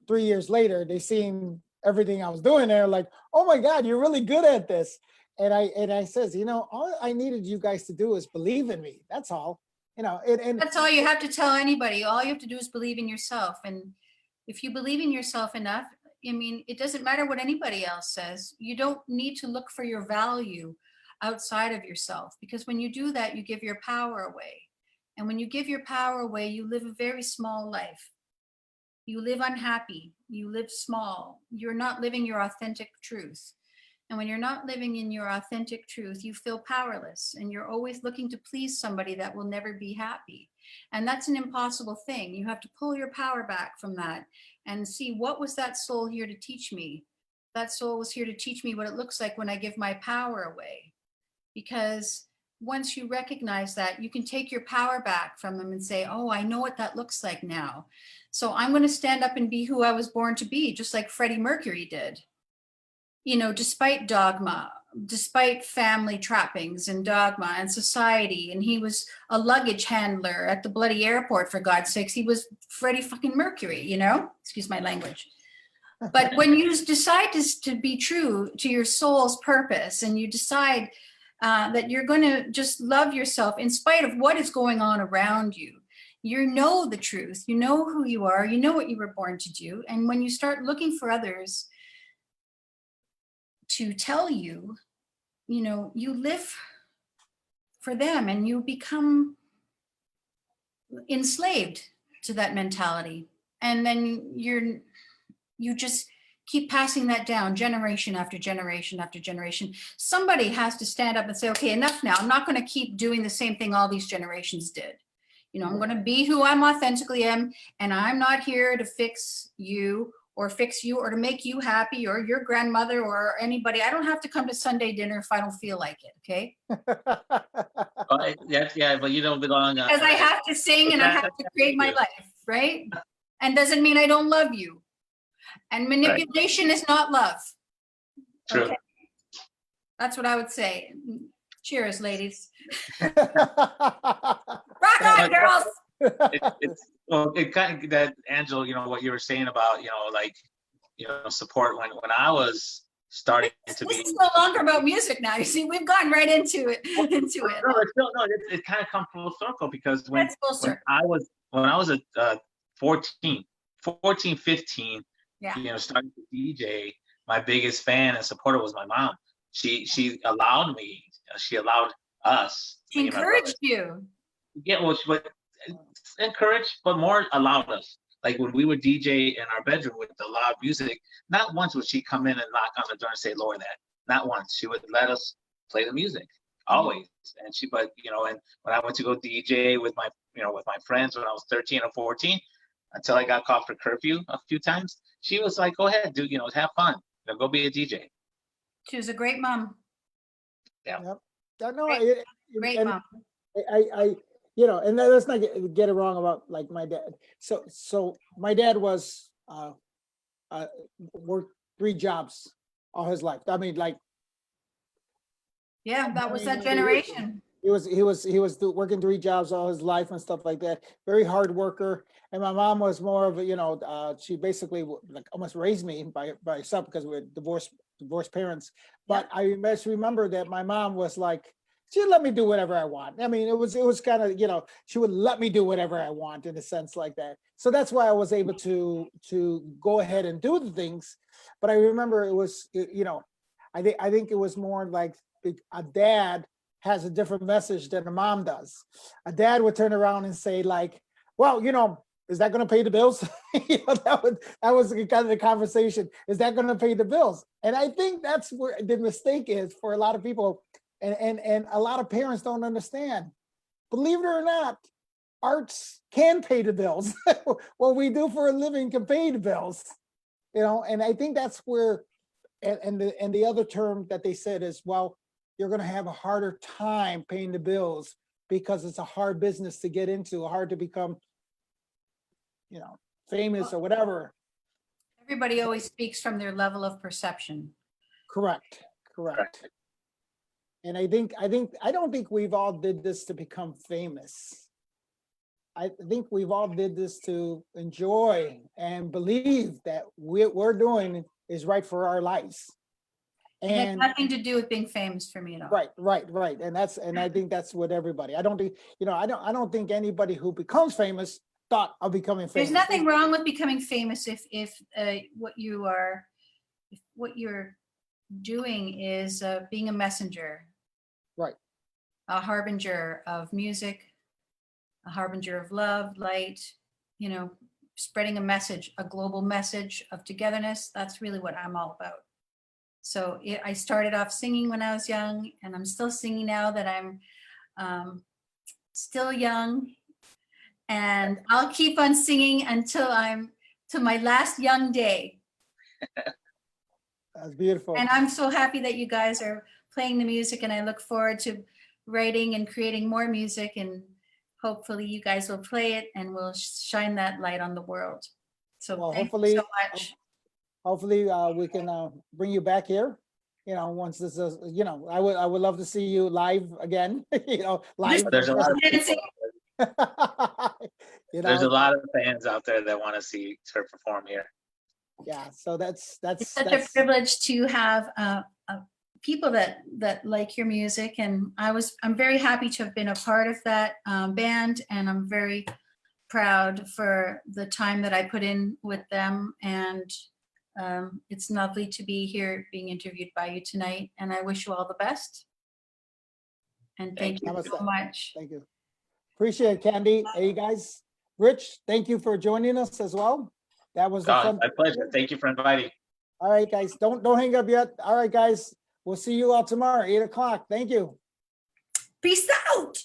A: 3 years later, they seen everything I was doing there, like, oh my God, you're really good at this. And I says, you know, all I needed you guys to do is believe in me. That's all, you know, and
B: That's all you have to tell anybody. All you have to do is believe in yourself. And if you believe in yourself enough, I mean, it doesn't matter what anybody else says. You don't need to look for your value outside of yourself, because when you do that, you give your power away. And when you give your power away, you live a very small life. You live unhappy. You live small. You're not living your authentic truth. And when you're not living in your authentic truth, you feel powerless, and you're always looking to please somebody that will never be happy. And that's an impossible thing. You have to pull your power back from that and see, what was that soul here to teach me? That soul was here to teach me what it looks like when I give my power away. Because once you recognize that, you can take your power back from them and say, oh, I know what that looks like now. So I'm going to stand up and be who I was born to be, just like Freddie Mercury did. You know, despite dogma, despite family trappings and dogma and society, and he was a luggage handler at the bloody airport, for God's sakes. He was Freddie fucking Mercury, you know, excuse my language. But when you decide to be true to your soul's purpose, and you decide that you're going to just love yourself in spite of what is going on around you, you know the truth, you know who you are, you know what you were born to do. And when you start looking for others to tell you, you know, you live for them, and you become enslaved to that mentality. And then you just keep passing that down generation after generation after generation. Somebody has to stand up and say, okay, enough now. I'm not going to keep doing the same thing all these generations did. You know, I'm going to be who I'm authentically am, and I'm not here to fix you or fix you or to make you happy or your grandmother or anybody. I don't have to come to Sunday dinner if I don't feel like it, okay?
C: Yeah, but you don't belong.
B: Because I have to sing and I have to create my life, right? And doesn't mean I don't love you. And manipulation is not love.
C: True.
B: Okay. That's what I would say. Cheers, ladies.
A: That's
B: Rock on, girls.
C: It kind of that, Angela, what you were saying about, like, support when I was starting to
B: This
C: be.
B: is no longer about music now. You see, we've gone right into it.
C: It kind of come full circle because when
B: That's full circle.
C: I was 14, 15,
B: Yeah.
C: starting to DJ, my biggest fan and supporter was my mom. She allowed me, she allowed us.
B: She encouraged you.
C: Yeah, well, but encouraged, but more allowed us. Like when we would DJ in our bedroom with the loud music, not once would she come in and knock on the door and say, lower that. Not once. She would let us play the music, always. And and when I went to go DJ with my, with my friends when I was 13 or 14, until I got called for curfew a few times, she was like, go ahead, dude, have fun. Go be a DJ.
B: She was a great mom.
A: Yep. No,
B: Great
A: and
B: mom.
A: I and let's not get it wrong about like my dad. So my dad was worked 3 jobs all his life. I mean, like,
B: Yeah, that was that generation.
A: he was working 3 jobs all his life and stuff like that. Very hard worker. And my mom was more of a, she basically like almost raised me by herself because we were divorced parents. But I just remember that my mom was like, she'd let me do whatever I want. I mean, it was kind of, she would let me do whatever I want in a sense like that. So that's why I was able to go ahead and do the things. But I remember it was, I think it was more like a dad has a different message than a mom does. A dad would turn around and say like, well, is that going to pay the bills? That was kind of the conversation. Is that going to pay the bills? And I think that's where the mistake is for a lot of people. And a lot of parents don't understand. Believe it or not, arts can pay the bills. What we do for a living can pay the bills. And I think that's where, and the other term that they said is, well, you're going to have a harder time paying the bills because it's a hard business to get into, hard to become, famous or whatever.
B: Everybody always speaks from their level of perception.
A: Correct. And I don't think we've all did this to become famous. I think we've all did this to enjoy and believe that what we're doing is right for our lives.
B: It had
A: And
B: nothing to do with being famous for me at all.
A: right. And I think that's what everybody, I don't think anybody who becomes famous thought of becoming famous.
B: There's nothing wrong with becoming famous if what you're doing is being a messenger.
A: Right.
B: A harbinger of music, a harbinger of love, light, spreading a message, a global message of togetherness. That's really what I'm all about. So I started off singing when I was young, and I'm still singing now that I'm still young. And I'll keep on singing until I'm to my last young day.
A: That's beautiful.
B: And I'm so happy that you guys are playing the music, and I look forward to writing and creating more music, and hopefully you guys will play it and will shine that light on the world. So
A: Well,
B: thank
A: hopefully-
B: you so much.
A: Hopefully we can bring you back here. Once this is, I would love to see you live again. Live.
C: There's a lot of
B: Dancing.
C: There's a lot of fans out there that want to see her perform here.
A: Yeah, so that's
B: It's such a privilege to have people that like your music, and I'm very happy to have been a part of that band, and I'm very proud for the time that I put in with them, and it's lovely to be here being interviewed by you tonight, and I wish you all the best. And thank you so much.
A: Thank you. Appreciate it, Candy. Hey, guys. Rich, thank you for joining us as well. That was fun.
C: My pleasure. Thank you for inviting.
A: All right, guys. Don't hang up yet. All right, guys. We'll see you all tomorrow, 8 o'clock. Thank you.
B: Peace out.